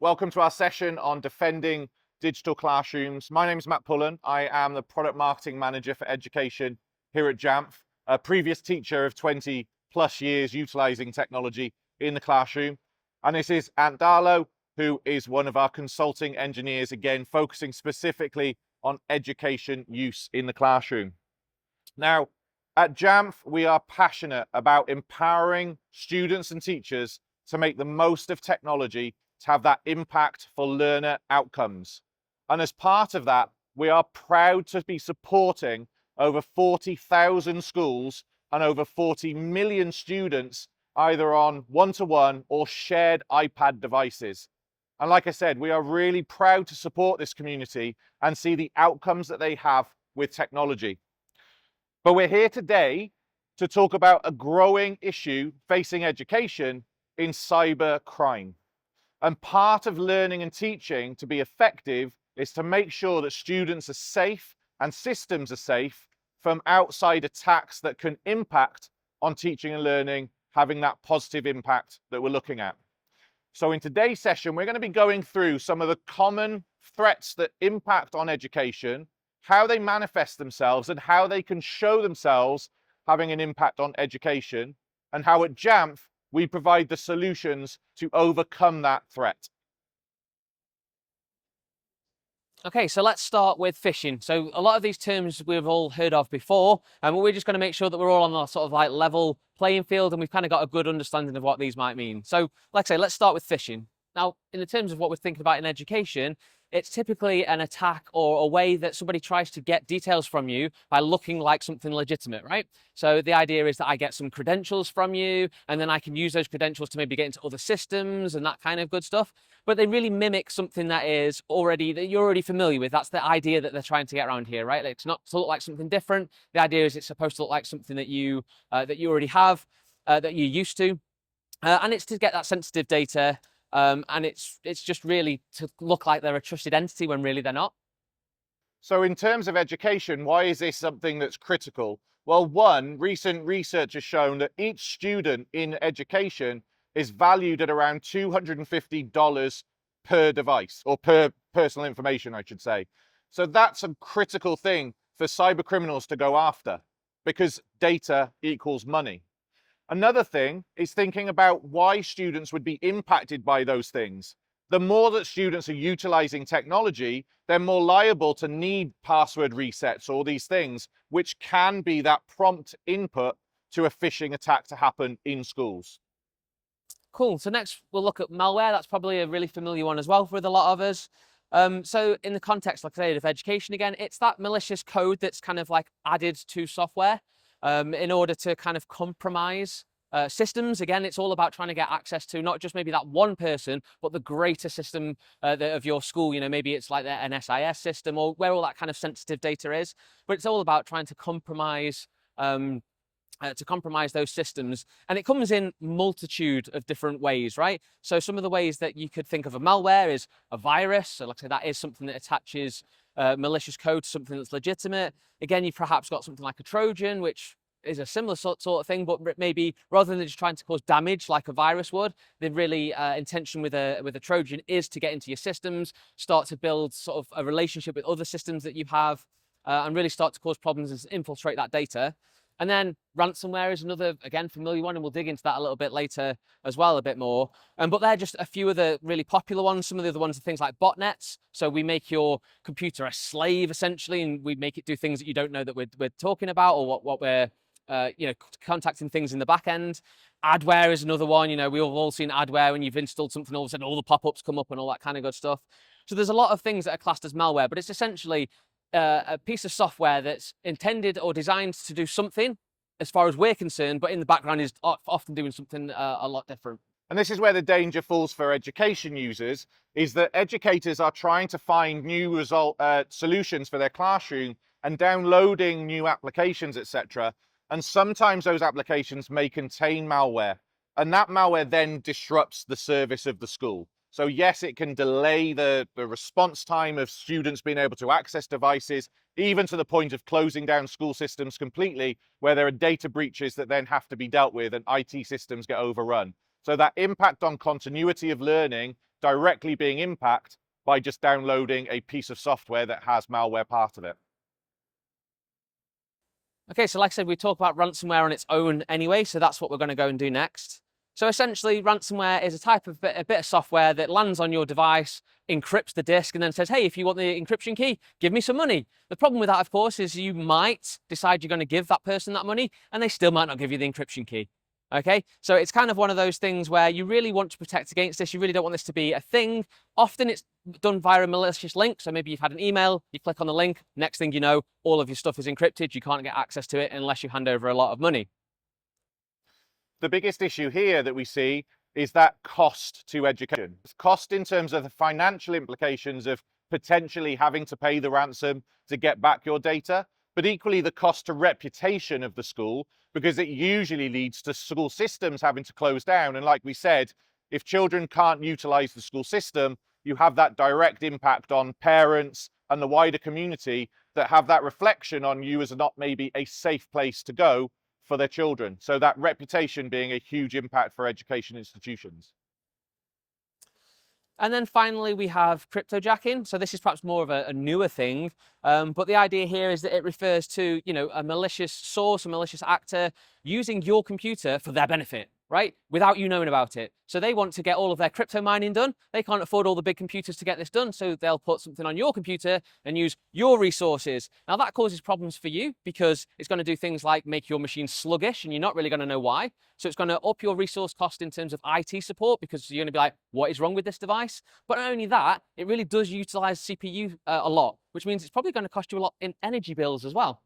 welcome to our session on defending digital classrooms. My name is Matt Pullen. I am the Product Marketing Manager for Education here at Jamf, a previous teacher of 20 plus years utilizing technology in the classroom. And this is Ant Darlow, who is one of our consulting engineers, again, focusing specifically on education use in the classroom. Now, at Jamf, we are passionate about empowering students and teachers to make the most of technology to have that impact for learner outcomes. And as part of that, we are proud to be supporting over 40,000 schools and over 40 million students, either on one-to-one or shared iPad devices. And like I said, we are really proud to support this community and see the outcomes that they have with technology. But we're here today to talk about a growing issue facing education in cyber crime. And part of learning and teaching to be effective is to make sure that students are safe and systems are safe from outside attacks that can impact on teaching and learning, having that positive impact that we're looking at. So in today's session, we're going to be going through some of the common threats that impact on education, how they manifest themselves and how they can show themselves having an impact on education, and how at Jamf, we provide the solutions to overcome that threat. Okay, so let's start with phishing. So a lot of these terms we've all heard of before, and we're just going to make sure that we're all on a sort of like level playing field and we've kind of got a good understanding of what these might mean. So like I say, let's start with phishing. Now, in the terms of what we're thinking about in education, it's typically an attack or a way that somebody tries to get details from you by looking like something legitimate, right? So the idea is that I get some credentials from you and then I can use those credentials to maybe get into other systems and that kind of good stuff. But they really mimic something that is already, that you're already familiar with. That's the idea that they're trying to get around here, right? It's not to look like something different. The idea is it's supposed to look like something that you already have, that you're used to. And it's to get that sensitive data. And it's just really to look like they're a trusted entity when really they're not. So in terms of education, why is this something that's critical? Well, one, recent research has shown that each student in education is valued at around $250 per device, or per personal information, I should say. So that's a critical thing for cyber criminals to go after, because data equals money. Another thing is thinking about why students would be impacted by those things. The more that students are utilizing technology, they're more liable to need password resets or these things, which can be that prompt input to a phishing attack to happen in schools. Cool. So next we'll look at malware. That's probably a really familiar one as well with a lot of us. So in the context, like I said, of education again, it's that malicious code that's kind of like added to software in order to kind of compromise systems. Again, it's all about trying to get access to not just maybe that one person, but the greater system of your school. You know, maybe it's like an SIS system or where all that kind of sensitive data is. But it's all about trying to compromise those systems, and it comes in multitude of different ways, right? So some of the ways that you could think of a malware is a virus. So like I say, that is something that attaches malicious code to something that's legitimate. Again, you've perhaps got something like a Trojan, which is a similar sort of thing, but maybe rather than just trying to cause damage like a virus would, the really intention with a Trojan is to get into your systems, start to build sort of a relationship with other systems that you have, and really start to cause problems and infiltrate that data. And then ransomware is another, again, familiar one, and we'll dig into that a little bit later as well, a bit more. But they're just a few of the really popular ones. Some of the other ones are things like botnets. So we make your computer a slave, essentially, and we make it do things that you don't know that we're talking about, or what we're contacting things in the back end. Adware is another one. You know, we've all seen adware when you've installed something, all of a sudden all the pop-ups come up and all that kind of good stuff. So there's a lot of things that are classed as malware, but it's essentially a piece of software that's intended or designed to do something as far as we're concerned, but in the background is often doing something a lot different. And this is where the danger falls for education users, is that educators are trying to find new solutions for their classroom and downloading new applications, etc. And sometimes those applications may contain malware, and that malware then disrupts the service of the school. So yes, it can delay the response time of students being able to access devices, even to the point of closing down school systems completely, where there are data breaches that then have to be dealt with and IT systems get overrun. So that impact on continuity of learning directly being impacted by just downloading a piece of software that has malware part of it. Okay, so like I said, we talk about ransomware on its own anyway, so that's what we're going to go and do next. So essentially, ransomware is a bit of software that lands on your device, encrypts the disk, and then says, hey, if you want the encryption key, give me some money. The problem with that, of course, is you might decide you're going to give that person that money, and they still might not give you the encryption key. Okay, so it's kind of one of those things where you really want to protect against this. You really don't want this to be a thing. Often it's done via a malicious link. So maybe you've had an email, you click on the link, next thing you know, all of your stuff is encrypted. You can't get access to it unless you hand over a lot of money. The biggest issue here that we see is that cost to education. It's cost in terms of the financial implications of potentially having to pay the ransom to get back your data, but equally the cost to reputation of the school, because it usually leads to school systems having to close down. And like we said, if children can't utilize the school system, you have that direct impact on parents and the wider community that have that reflection on you as not maybe a safe place to go for their children. So that reputation being a huge impact for education institutions. And then finally, we have cryptojacking. So this is perhaps more of a newer thing, but the idea here is that it refers to, a malicious source, a malicious actor using your computer for their benefit, right? Without you knowing about it. So they want to get all of their crypto mining done. They can't afford all the big computers to get this done. So they'll put something on your computer and use your resources. Now that causes problems for you because it's going to do things like make your machine sluggish and you're not really going to know why. So it's going to up your resource cost in terms of IT support because you're going to be like, what is wrong with this device? But not only that, it really does utilize CPU a lot, which means it's probably going to cost you a lot in energy bills as well.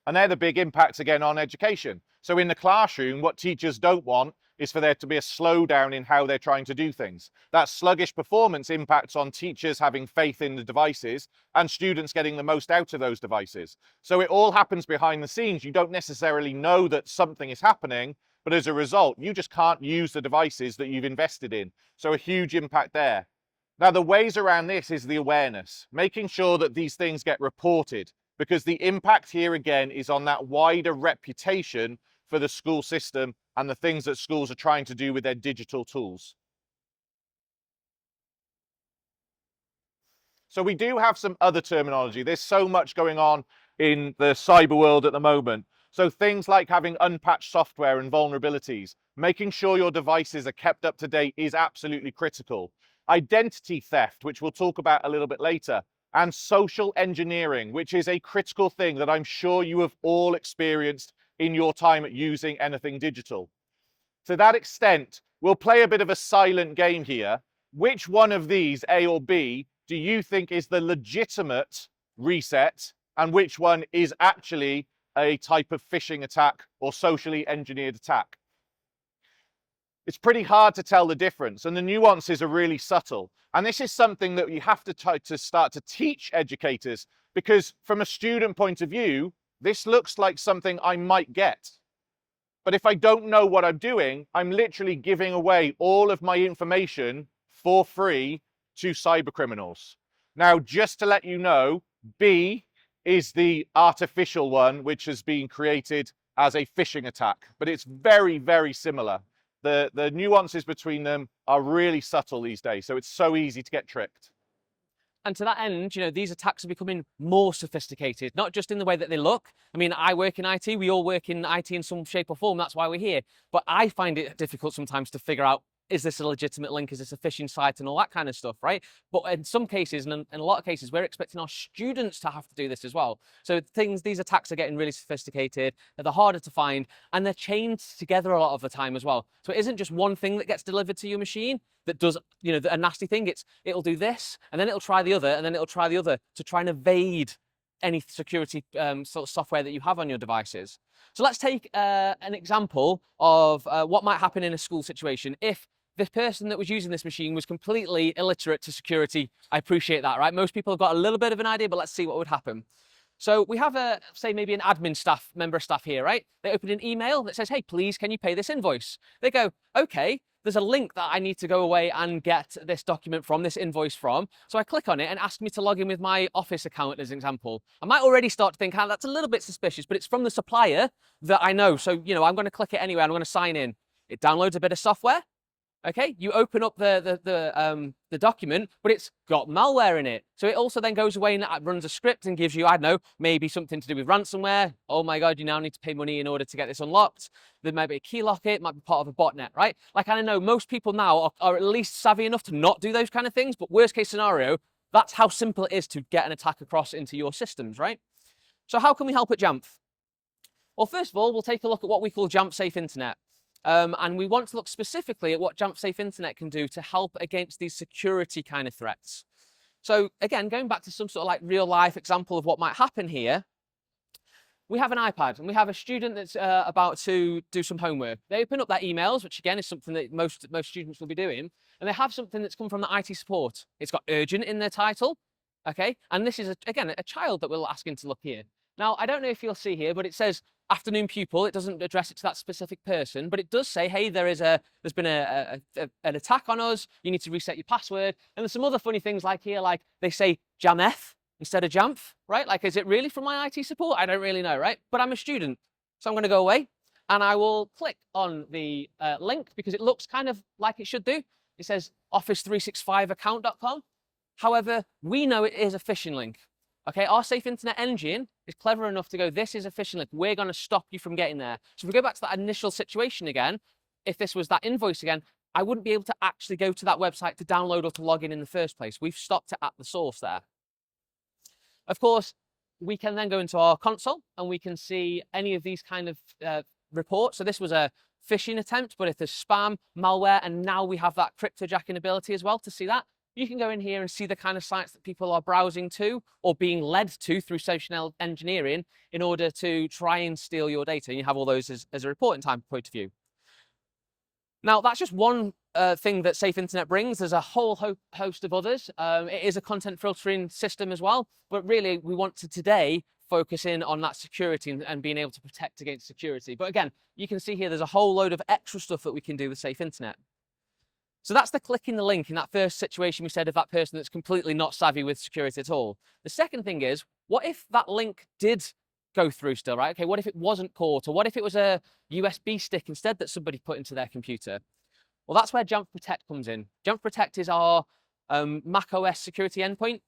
And they're the big impacts again on education. So in the classroom, what teachers don't want is for there to be a slowdown in how they're trying to do things. That sluggish performance impacts on teachers having faith in the devices and students getting the most out of those devices. So it all happens behind the scenes. You don't necessarily know that something is happening, but as a result, you just can't use the devices that you've invested in. So a huge impact there. Now, the ways around this is the awareness, making sure that these things get reported, because the impact here again is on that wider reputation for the school system and the things that schools are trying to do with their digital tools. So we do have some other terminology. There's so much going on in the cyber world at the moment. So things like having unpatched software and vulnerabilities, making sure your devices are kept up to date is absolutely critical. Identity theft, which we'll talk about a little bit later, and social engineering, which is a critical thing that I'm sure you have all experienced in your time at using anything digital. To that extent, we'll play a bit of a silent game here. Which one of these, A or B, do you think is the legitimate reset, and which one is actually a type of phishing attack or socially engineered attack? It's pretty hard to tell the difference, and the nuances are really subtle. And this is something that you have to try to start to teach educators, because from a student point of view, this looks like something I might get. But if I don't know what I'm doing, I'm literally giving away all of my information for free to cyber criminals. Now, just to let you know, B is the artificial one, which has been created as a phishing attack, but it's very, very similar. The nuances between them are really subtle these days, so it's so easy to get tricked. And to that end, these attacks are becoming more sophisticated, not just in the way that they look. I mean, I work in IT, we all work in IT in some shape or form, that's why we're here. But I find it difficult sometimes to figure out, is this a legitimate link? Is this a phishing site and all that kind of stuff, right? But in some cases, and in a lot of cases, we're expecting our students to have to do this as well. So these attacks are getting really sophisticated, they're harder to find, and they're chained together a lot of the time as well. So it isn't just one thing that gets delivered to your machine that does, a nasty thing. It'll do this, and then it'll try the other, and then it'll try the other to try and evade any security sort of software that you have on your devices. So let's take an example of what might happen in a school situation if the person that was using this machine was completely illiterate to security. I appreciate that, right? Most people have got a little bit of an idea, but let's see what would happen. So we have say maybe an admin member of staff here, right? They open an email that says, hey, please, can you pay this invoice? They go, okay, there's a link that I need to go away and get this document from, this invoice from. So I click on it and ask me to log in with my Office account as an example. I might already start to think, that's a little bit suspicious, but it's from the supplier that I know. So, I'm going to click it anyway. I'm going to sign in. It downloads a bit of software. Okay, you open up the document, but it's got malware in it. So it also then goes away and runs a script and gives you, I don't know, maybe something to do with ransomware. Oh my God, you now need to pay money in order to get this unlocked. There might be a key lock, it might be part of a botnet, right? Like, I know most people now are at least savvy enough to not do those kind of things, but worst case scenario, that's how simple it is to get an attack across into your systems, right? So how can we help at Jamf? Well, first of all, we'll take a look at what we call Jamf Safe Internet. And we want to look specifically at what Jamf Safe Internet can do to help against these security kind of threats. So again, going back to some sort of like real life example of what might happen here, we have an iPad and we have a student that's about to do some homework. They open up their emails, which again is something that most students will be doing, and they have something that's come from the IT support. It's got urgent in their title, okay? And this is, again, a child that we're asking to look here. Now, I don't know if you'll see here, but it says afternoon pupil. It doesn't address it to that specific person, but it does say, hey, there's been an attack on us. You need to reset your password. And there's some other funny things like here, like they say Jamf instead of Jamf, right? Like, is it really from my IT support? I don't really know, right? But I'm a student, so I'm going to go away and I will click on the link because it looks kind of like it should do. It says office365account.com. However, we know it is a phishing link. Okay, our Safe Internet engine is clever enough to go, this is a phishing link. We're going to stop you from getting there. So if we go back to that initial situation again, if this was that invoice again, I wouldn't be able to actually go to that website to download or to log in the first place. We've stopped it at the source there. Of course, we can then go into our console and we can see any of these kind of reports. So this was a phishing attempt, but if there's spam, malware, and now we have that cryptojacking ability as well to see that. You can go in here and see the kind of sites that people are browsing to or being led to through social engineering in order to try and steal your data. And you have all those as a reporting time point of view. Now, that's just one thing that Safe Internet brings. There's a whole host of others. It is a content filtering system as well, but really we want to today focus in on that security and being able to protect against security. But again, you can see here there's a whole load of extra stuff that we can do with Safe Internet. So that's the clicking the link in that first situation we said of that person that's completely not savvy with security at all. The second thing is, what if that link did go through still, right? Okay, what if it wasn't caught? Or what if it was a USB stick instead that somebody put into their computer? Well, that's where Jamf Protect comes in. Jamf Protect is our macOS security endpoint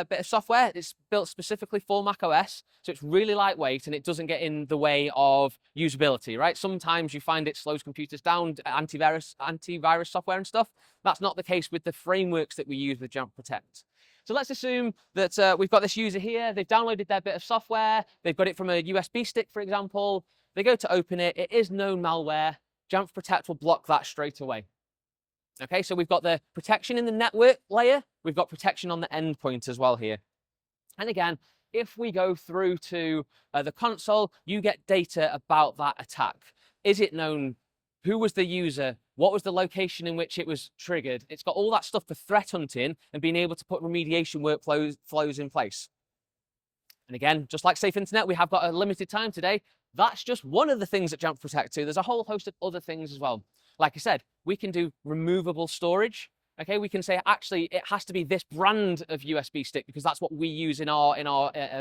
bit of software. It's built specifically for macOS, so it's really lightweight and it doesn't get in the way of usability, right? Sometimes you find it slows computers down, antivirus software and stuff. That's not the case with the frameworks that we use with Jamf Protect. So let's assume that we've got this user here. They've downloaded their bit of software. They've got it from a USB stick, for example. They go to open it. It is known malware. Jamf Protect will block that straight away. Okay, so we've got the protection in the network layer. We've got protection on the endpoint as well here. And again, if we go through to the console, you get data about that attack. Is it known? Who was the user? What was the location in which it was triggered? It's got all that stuff for threat hunting and being able to put remediation workflows in place. And again, just like Safe Internet, we have got a limited time today. That's just one of the things that Jamf Protect do. There's a whole host of other things as well. Like I said, we can do removable storage. Okay, we can say actually it has to be this brand of USB stick because that's what we use in our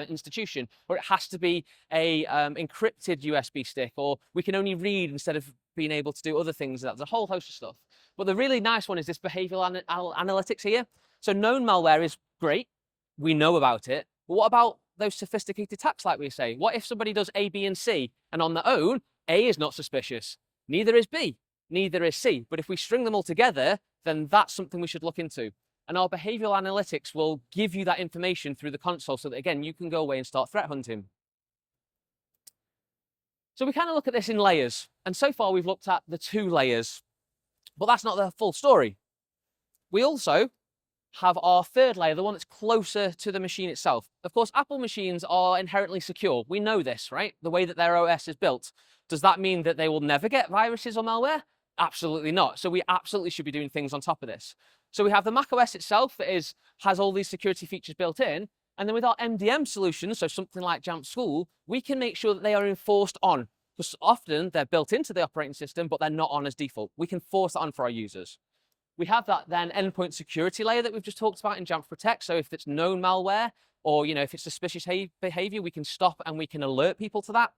institution, or it has to be a encrypted USB stick, or we can only read instead of being able to do other things. There's a whole host of stuff. But the really nice one is this behavioral analytics here. So known malware is great. We know about it. But what about those sophisticated attacks like we say? What if somebody does A, B, and C, and on their own, A is not suspicious, neither is B, neither is C. But if we string them all together, then that's something we should look into. And our behavioral analytics will give you that information through the console so that, again, you can go away and start threat hunting. So we kind of look at this in layers. And so far, we've looked at the 2 layers. But that's not the full story. We also have our 3rd layer, the one that's closer to the machine itself. Of course, Apple machines are inherently secure. We know this, right? The way that their OS is built. Does that mean that they will never get viruses or malware? Absolutely not. So we absolutely should be doing things on top of this. So we have the macOS itself that has all these security features built in. And then with our MDM solutions, so something like Jamf School, we can make sure that they are enforced on. Because often they're built into the operating system, but they're not on as default. We can force that on for our users. We have that then endpoint security layer that we've just talked about in Jamf Protect. So if it's known malware or if it's suspicious behavior, we can stop and we can alert people to that.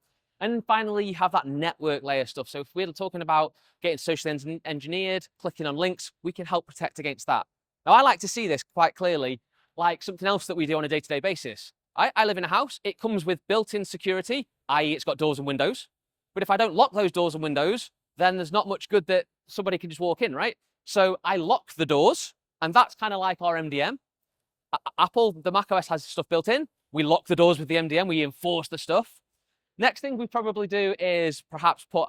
And finally, you have that network layer stuff. So if we're talking about getting socially engineered, clicking on links, we can help protect against that. Now, I like to see this quite clearly like something else that we do on a day-to-day basis. I live in a house. It comes with built-in security, i.e. it's got doors and windows. But if I don't lock those doors and windows, then there's not much good that somebody can just walk in, right? So I lock the doors, and that's kind of like our MDM. Apple, the macOS has stuff built in. We lock the doors with the MDM. We enforce the stuff. Next thing we probably do is perhaps put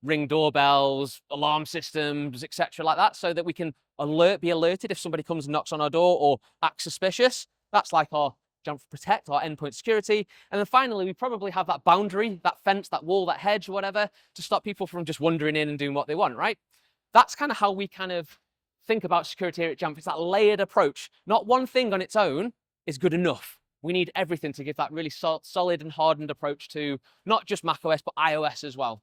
Ring doorbells, alarm systems, etc. like that, so that we can be alerted if somebody comes and knocks on our door or acts suspicious. That's like our Jamf Protect, our endpoint security. And then finally, we probably have that boundary, that fence, that wall, that hedge, or whatever, to stop people from just wandering in and doing what they want, right? That's kind of how we kind of think about security here at Jamf. It's that layered approach. Not one thing on its own is good enough. We need everything to give that really solid and hardened approach to not just macOS, but iOS as well.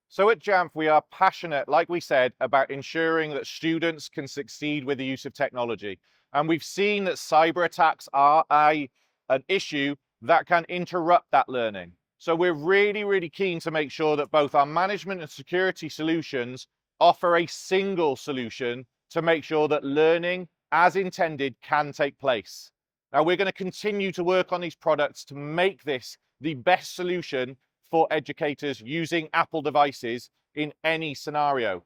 So at Jamf, we are passionate, like we said, about ensuring that students can succeed with the use of technology. And we've seen that cyber attacks are an issue that can interrupt that learning. So we're really, really keen to make sure that both our management and security solutions offer a single solution to make sure that learning as intended can take place. Now, we're going to continue to work on these products to make this the best solution for educators using Apple devices in any scenario.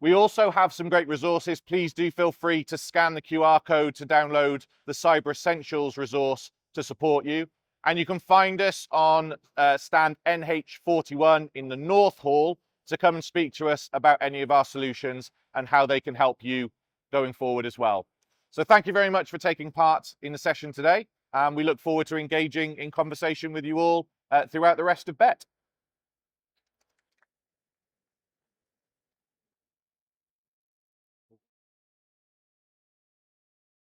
We also have some great resources. Please do feel free to scan the QR code to download the Cyber Essentials resource to support you. And you can find us on stand NH41 in the North Hall to come and speak to us about any of our solutions and how they can help you going forward as well. So thank you very much for taking part in the session today. And we look forward to engaging in conversation with you all throughout the rest of BET.